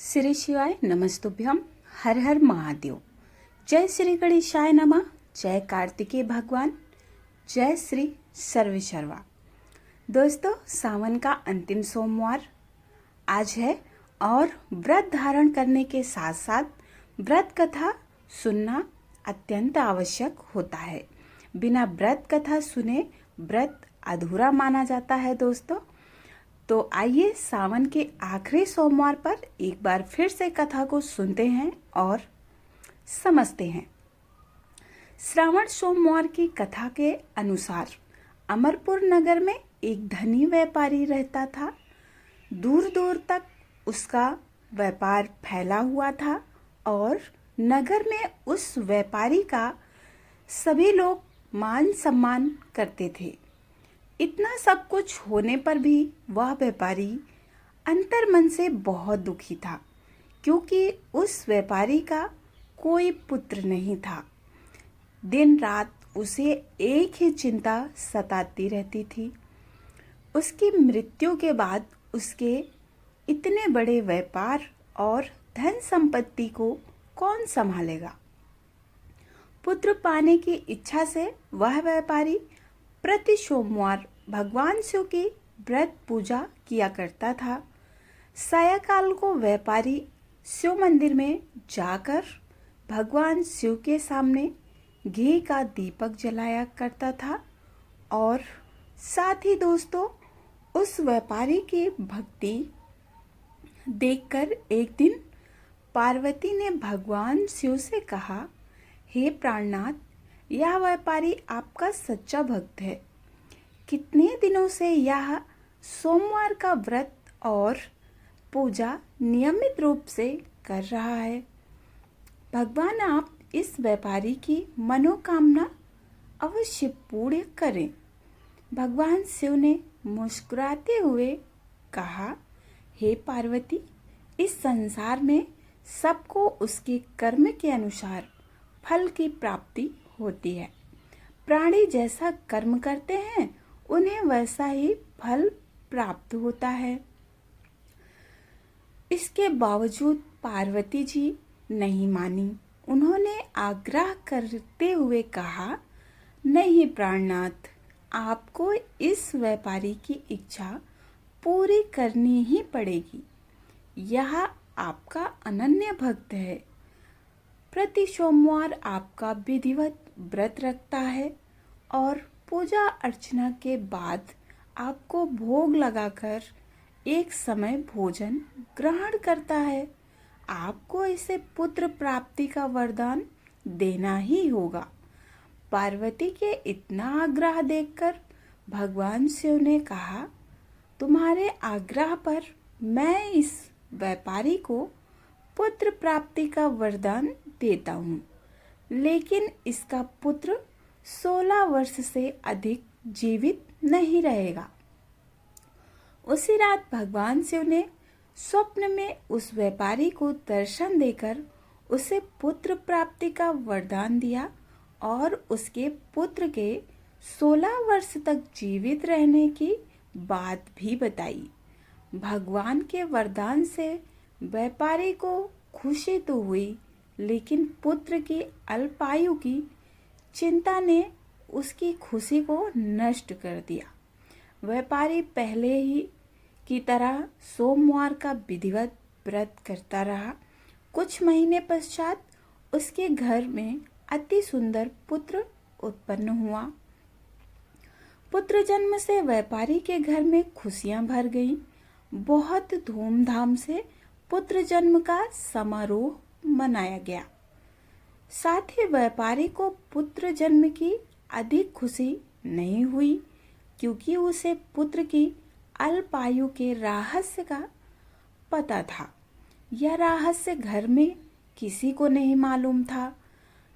श्री शिवाय नमस्तुभ्यम। हर हर महादेव। जय श्री गणेशाय नमः। जय कार्तिकेय भगवान। जय श्री सर्वेश्वरवा। दोस्तों, सावन का अंतिम सोमवार आज है और व्रत धारण करने के साथ साथ व्रत कथा सुनना अत्यंत आवश्यक होता है। बिना व्रत कथा सुने व्रत अधूरा माना जाता है। दोस्तों, तो आइए सावन के आखिरी सोमवार पर एक बार फिर से कथा को सुनते हैं और समझते हैं। श्रावण सोमवार की कथा के अनुसार अमरपुर नगर में एक धनी व्यापारी रहता था। दूर दूर तक उसका व्यापार फैला हुआ था और नगर में उस व्यापारी का सभी लोग मान सम्मान करते थे। इतना सब कुछ होने पर भी वह व्यापारी अंतर्मन से बहुत दुखी था, क्योंकि उस व्यापारी का कोई पुत्र नहीं था। दिन रात उसे एक ही चिंता सताती रहती थी। उसकी मृत्यु के बाद उसके इतने बड़े व्यापार और धन संपत्ति को कौन संभालेगा। पुत्र पाने की इच्छा से वह व्यापारी प्रति सोमवार भगवान शिव की व्रत पूजा किया करता था। सायंकाल को व्यापारी शिव मंदिर में जाकर भगवान शिव के सामने घी का दीपक जलाया करता था। और साथ ही दोस्तों, उस व्यापारी की भक्ति देखकर एक दिन पार्वती ने भगवान शिव से कहा, हे प्राणनाथ, यह व्यापारी आपका सच्चा भक्त है। कितने दिनों से यह सोमवार का व्रत और पूजा नियमित रूप से कर रहा है। भगवान, आप इस व्यापारी की मनोकामना अवश्य पूर्ण करें। भगवान शिव ने मुस्कुराते हुए कहा, हे पार्वती, इस संसार में सबको उसके कर्म के अनुसार फल की प्राप्ति होती है। प्राणी जैसा कर्म करते हैं उन्हें वैसा ही फल प्राप्त होता है। इसके बावजूद पार्वती जी नहीं मानी। उन्होंने आग्रह करते हुए कहा, नहीं प्राणनाथ, आपको इस व्यापारी की इच्छा पूरी करनी ही पड़ेगी। यह आपका अनन्य भक्त है। प्रति सोमवार आपका विधिवत व्रत रखता है और पूजा अर्चना के बाद आपको भोग लगाकर एक समय भोजन ग्रहण करता है। आपको इसे पुत्र प्राप्ति का वरदान देना ही होगा। पार्वती के इतना आग्रह देखकर भगवान शिव ने कहा, तुम्हारे आग्रह पर मैं इस व्यापारी को पुत्र प्राप्ति का वरदान देता हूँ, लेकिन इसका पुत्र 16 वर्ष से अधिक जीवित नहीं रहेगा। उसी रात भगवान शिव ने स्वप्न में उस व्यापारी को दर्शन देकर उसे पुत्र प्राप्ति का वरदान दिया और उसके पुत्र के 16 वर्ष तक जीवित रहने की बात भी बताई। भगवान के वरदान से व्यापारी को खुशी तो हुई, लेकिन पुत्र की अल्पायु की चिंता ने उसकी खुशी को नष्ट कर दिया। व्यापारी पहले ही की तरह सोमवार का विधिवत व्रत करता रहा। कुछ महीने पश्चात उसके घर में अति सुंदर पुत्र उत्पन्न हुआ। पुत्र जन्म से व्यापारी के घर में खुशियां भर गईं। बहुत धूमधाम से पुत्र जन्म का समारोह मनाया गया। साथ ही व्यापारी को पुत्र जन्म की अधिक खुशी नहीं हुई, क्योंकि उसे पुत्र की अल्पायु के रहस्य का पता था। यह रहस्य घर में किसी को नहीं मालूम था।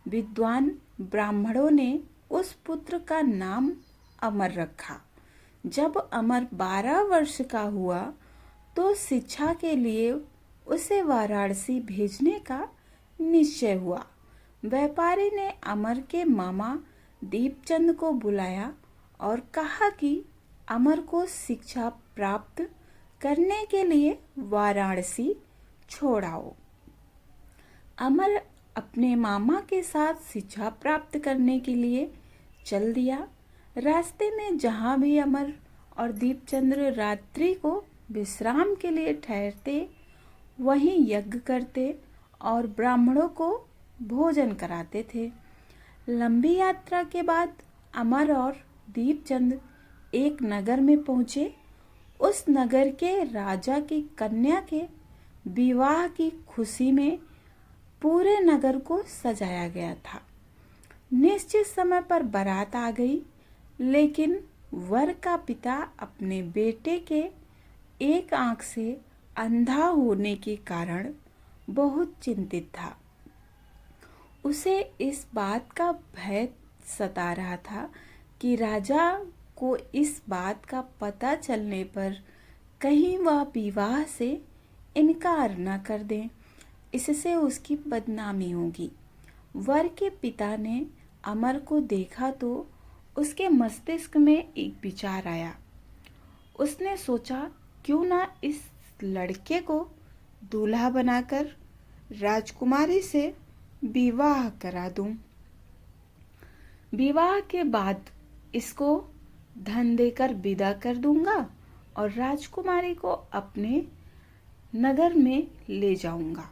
विद्वान ब्राह्मणों ने उस पुत्र का नाम अमर रखा। जब अमर 12 वर्ष का हुआ तो शिक्षा के लिए उसे वाराणसी भेजने का निश्चय हुआ। व्यापारी ने अमर के मामा दीपचंद को बुलाया और कहा कि अमर को शिक्षा प्राप्त करने के लिए वाराणसी छोड़ आओ। अमर अपने मामा के साथ शिक्षा प्राप्त करने के लिए चल दिया। रास्ते में जहाँ भी अमर और दीपचंद्र रात्रि को विश्राम के लिए ठहरते, वहीं यज्ञ करते और ब्राह्मणों को भोजन कराते थे। लंबी यात्रा के बाद अमर और दीपचंद एक नगर में पहुंचे। उस नगर के राजा की कन्या के विवाह की खुशी में पूरे नगर को सजाया गया था। निश्चित समय पर बारात आ गई, लेकिन वर का पिता अपने बेटे के एक आंख से अंधा होने के कारण बहुत चिंतित था। उसे इस बात का भय सता रहा था कि राजा को इस बात का पता चलने पर कहीं वह विवाह से इनकार न कर दें, इससे उसकी बदनामी होगी। वर के पिता ने अमर को देखा तो उसके मस्तिष्क में एक विचार आया। उसने सोचा, क्यों ना इस लड़के को दूल्हा बनाकर राजकुमारी से विवाह करा दूं। विवाह के बाद इसको धन देकर विदा कर दूंगा और राजकुमारी को अपने नगर में ले जाऊंगा।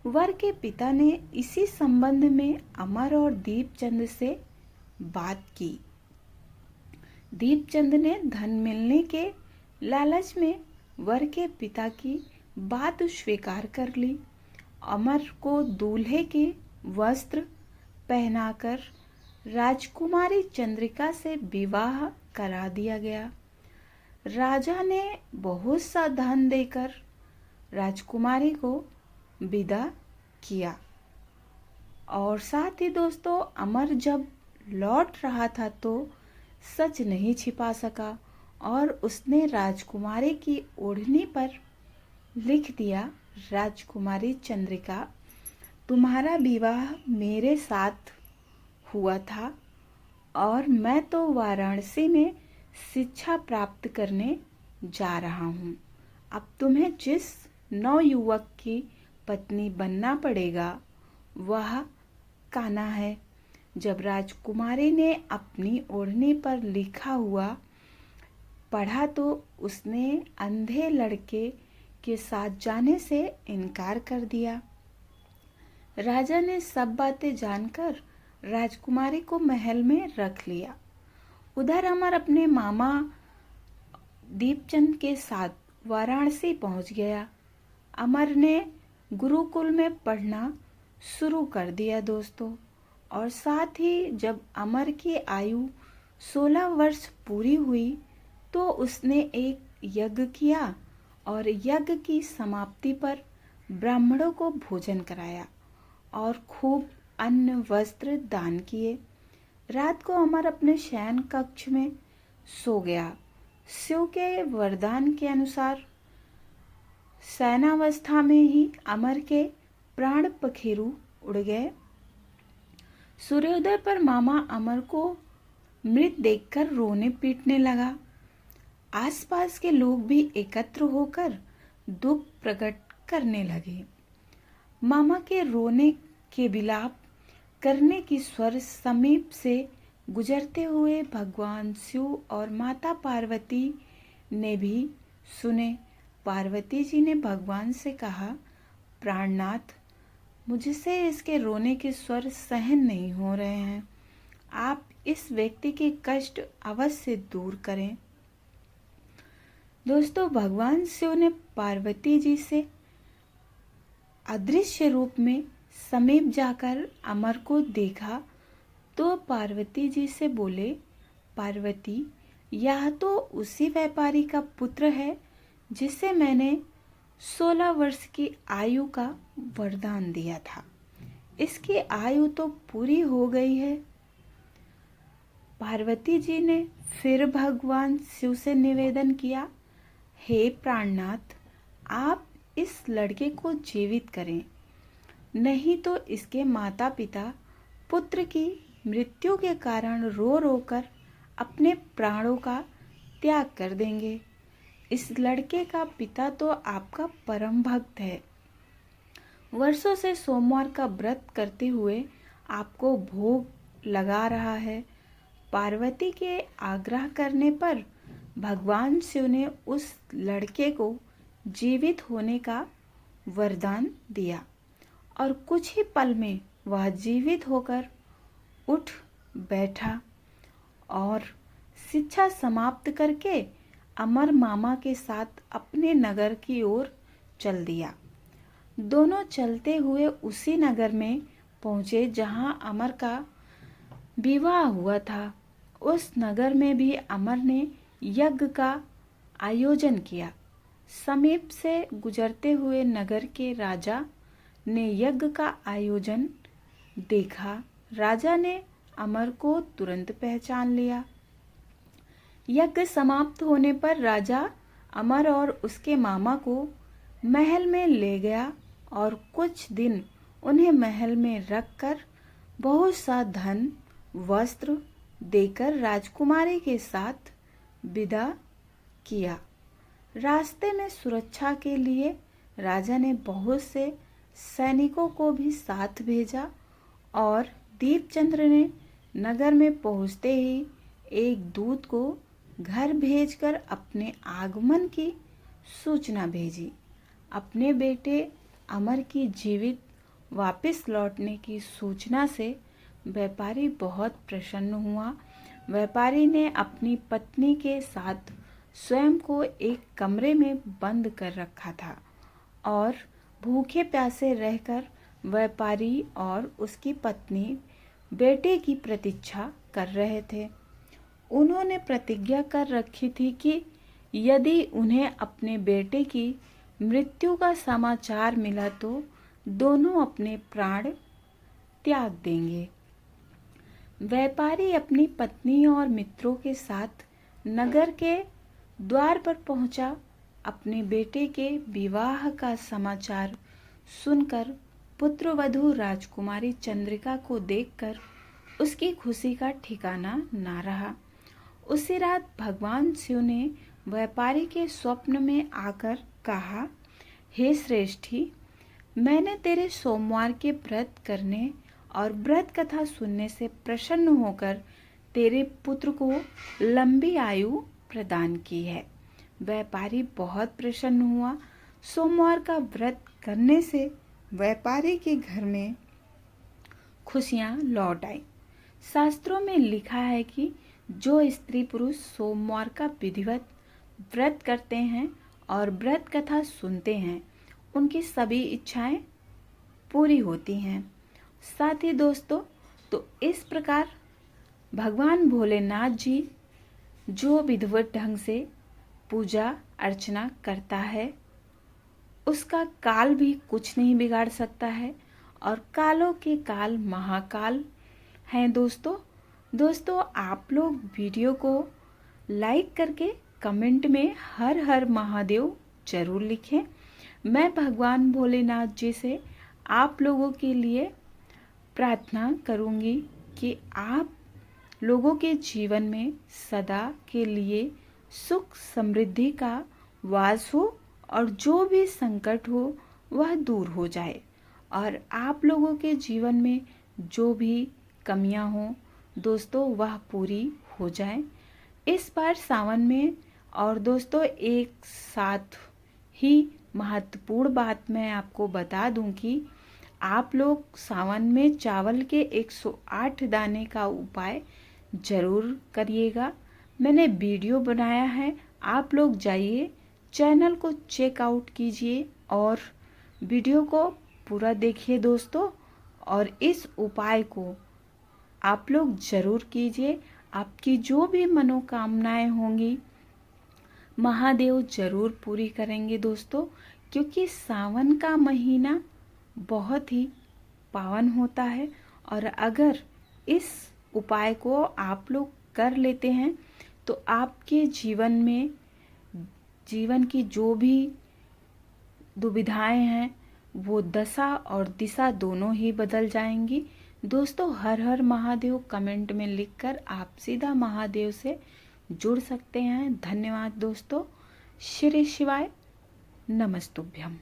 वर के पिता ने इसी संबंध में अमर और दीपचंद से बात की। दीपचंद ने धन मिलने के लालच में वर के पिता की बात स्वीकार कर ली। अमर को दूल्हे के वस्त्र पहनाकर राजकुमारी चंद्रिका से विवाह करा दिया गया। राजा ने बहुत सा धन देकर राजकुमारी को विदा किया और साथ ही दोस्तों, अमर जब लौट रहा था तो सच नहीं छिपा सका और उसने राजकुमारी की ओढ़नी पर लिख दिया, राजकुमारी चंद्रिका, तुम्हारा विवाह मेरे साथ हुआ था और मैं तो वाराणसी में शिक्षा प्राप्त करने जा रहा हूँ। अब तुम्हें जिस नवयुवक की पत्नी बनना पड़ेगा वह कान्हा है। जब राजकुमारी ने अपनी ओढ़नी पर लिखा हुआ पढ़ा तो उसने अंधे लड़के के साथ जाने से इनकार कर दिया। राजा ने सब बातें जानकर राजकुमारी को महल में रख लिया। उधर अमर अपने मामा दीपचंद के साथ वाराणसी पहुंच गया। अमर ने गुरुकुल में पढ़ना शुरू कर दिया दोस्तों, और साथ ही जब अमर की आयु 16 वर्ष पूरी हुई तो उसने एक यज्ञ किया और यज्ञ की समाप्ति पर ब्राह्मणों को भोजन कराया और खूब अन्न वस्त्र दान किए। रात को अमर अपने शयन कक्ष में सो गया। शिव के वरदान के अनुसार शयनावस्था में ही अमर के प्राण पखेरु उड़ गए। सूर्योदय पर मामा अमर को मृत देखकर रोने पीटने लगा। आसपास के लोग भी एकत्र होकर दुख प्रकट करने लगे। मामा के रोने के विलाप करने की स्वर समीप से गुजरते हुए भगवान शिव और माता पार्वती ने भी सुने। पार्वती जी ने भगवान से कहा, प्राणनाथ, मुझसे इसके रोने के स्वर सहन नहीं हो रहे हैं। आप इस व्यक्ति के कष्ट अवश्य दूर करें। दोस्तों, भगवान शिव ने पार्वती जी से अदृश्य रूप में समीप जाकर अमर को देखा तो पार्वती जी से बोले, पार्वती, यह तो उसी व्यापारी का पुत्र है जिसे मैंने 16 वर्ष की आयु का वरदान दिया था। इसकी आयु तो पूरी हो गई है। पार्वती जी ने फिर भगवान शिव से निवेदन किया, हे प्राणनाथ, आप इस लड़के को जीवित करें, नहीं तो इसके माता पिता पुत्र की मृत्यु के कारण रो रो कर अपने प्राणों का त्याग कर देंगे। इस लड़के का पिता तो आपका परम भक्त है। वर्षों से सोमवार का व्रत करते हुए आपको भोग लगा रहा है। पार्वती के आग्रह करने पर भगवान शिव ने उस लड़के को जीवित होने का वरदान दिया और कुछ ही पल में वह जीवित होकर उठ बैठा और शिक्षा समाप्त करके अमर मामा के साथ अपने नगर की ओर चल दिया। दोनों चलते हुए उसी नगर में पहुंचे जहां अमर का विवाह हुआ था। उस नगर में भी अमर ने यज्ञ का आयोजन किया। समीप से गुजरते हुए नगर के राजा ने यज्ञ का आयोजन देखा। राजा ने अमर को तुरंत पहचान लिया। यज्ञ समाप्त होने पर राजा अमर और उसके मामा को महल में ले गया और कुछ दिन उन्हें महल में रखकर बहुत सा धन वस्त्र देकर राजकुमारी के साथ विदा किया। रास्ते में सुरक्षा के लिए राजा ने बहुत से सैनिकों को भी साथ भेजा और दीपचंद्र ने नगर में पहुंचते ही एक दूत को घर भेजकर अपने आगमन की सूचना भेजी। अपने बेटे अमर की जीवित वापस लौटने की सूचना से व्यापारी बहुत प्रसन्न हुआ। व्यापारी ने अपनी पत्नी के साथ स्वयं को एक कमरे में बंद कर रखा था और भूखे प्यासे रहकर व्यापारी और उसकी पत्नी बेटे की प्रतीक्षा कर रहे थे। उन्होंने प्रतिज्ञा कर रखी थी कि यदि उन्हें अपने बेटे की मृत्यु का समाचार मिला तो दोनों अपने प्राण त्याग देंगे। व्यापारी अपनी पत्नी और मित्रों के साथ नगर के द्वार पर पहुंचा। अपने बेटे के विवाह का समाचार सुनकर पुत्रवधू राजकुमारी चंद्रिका को देखकर उसकी खुशी का ठिकाना ना रहा। उसी रात भगवान शिव ने व्यापारी के स्वप्न में आकर कहा, हे श्रेष्ठी, मैंने तेरे सोमवार के व्रत करने और व्रत कथा सुनने से प्रसन्न होकर तेरे पुत्र को लंबी आयु प्रदान की है। व्यापारी बहुत प्रसन्न हुआ। सोमवार का व्रत करने से व्यापारी के घर में खुशियां लौट आई। शास्त्रों में लिखा है कि जो स्त्री पुरुष सोमवार का विधिवत व्रत करते हैं और व्रत कथा सुनते हैं उनकी सभी इच्छाएं पूरी होती हैं। साथ ही दोस्तों, तो इस प्रकार भगवान भोलेनाथ जी जो विधिवत ढंग से पूजा अर्चना करता है उसका काल भी कुछ नहीं बिगाड़ सकता है और कालों के काल महाकाल हैं। दोस्तों आप लोग वीडियो को लाइक करके कमेंट में हर हर महादेव जरूर लिखें। मैं भगवान भोलेनाथ जी से आप लोगों के लिए प्रार्थना करूंगी कि आप लोगों के जीवन में सदा के लिए सुख समृद्धि का वास हो और जो भी संकट हो वह दूर हो जाए और आप लोगों के जीवन में जो भी कमियां हों दोस्तों वह पूरी हो जाए इस बार सावन में। और दोस्तों एक साथ ही महत्वपूर्ण बात मैं आपको बता दूं कि आप लोग सावन में चावल के 108 दाने का उपाय जरूर करिएगा। मैंने वीडियो बनाया है, आप लोग जाइए चैनल को चेकआउट कीजिए और वीडियो को पूरा देखिए दोस्तों और इस उपाय को आप लोग जरूर कीजिए। आपकी जो भी मनोकामनाएं होंगी महादेव जरूर पूरी करेंगे दोस्तों, क्योंकि सावन का महीना बहुत ही पावन होता है और अगर इस उपाय को आप लोग कर लेते हैं तो आपके जीवन में जीवन की जो भी दुविधाएं हैं वो दशा और दिशा दोनों ही बदल जाएंगी। दोस्तों हर हर महादेव कमेंट में लिखकर आप सीधा महादेव से जुड़ सकते हैं। धन्यवाद दोस्तों। श्री शिवाय नमस्तुभ्यम।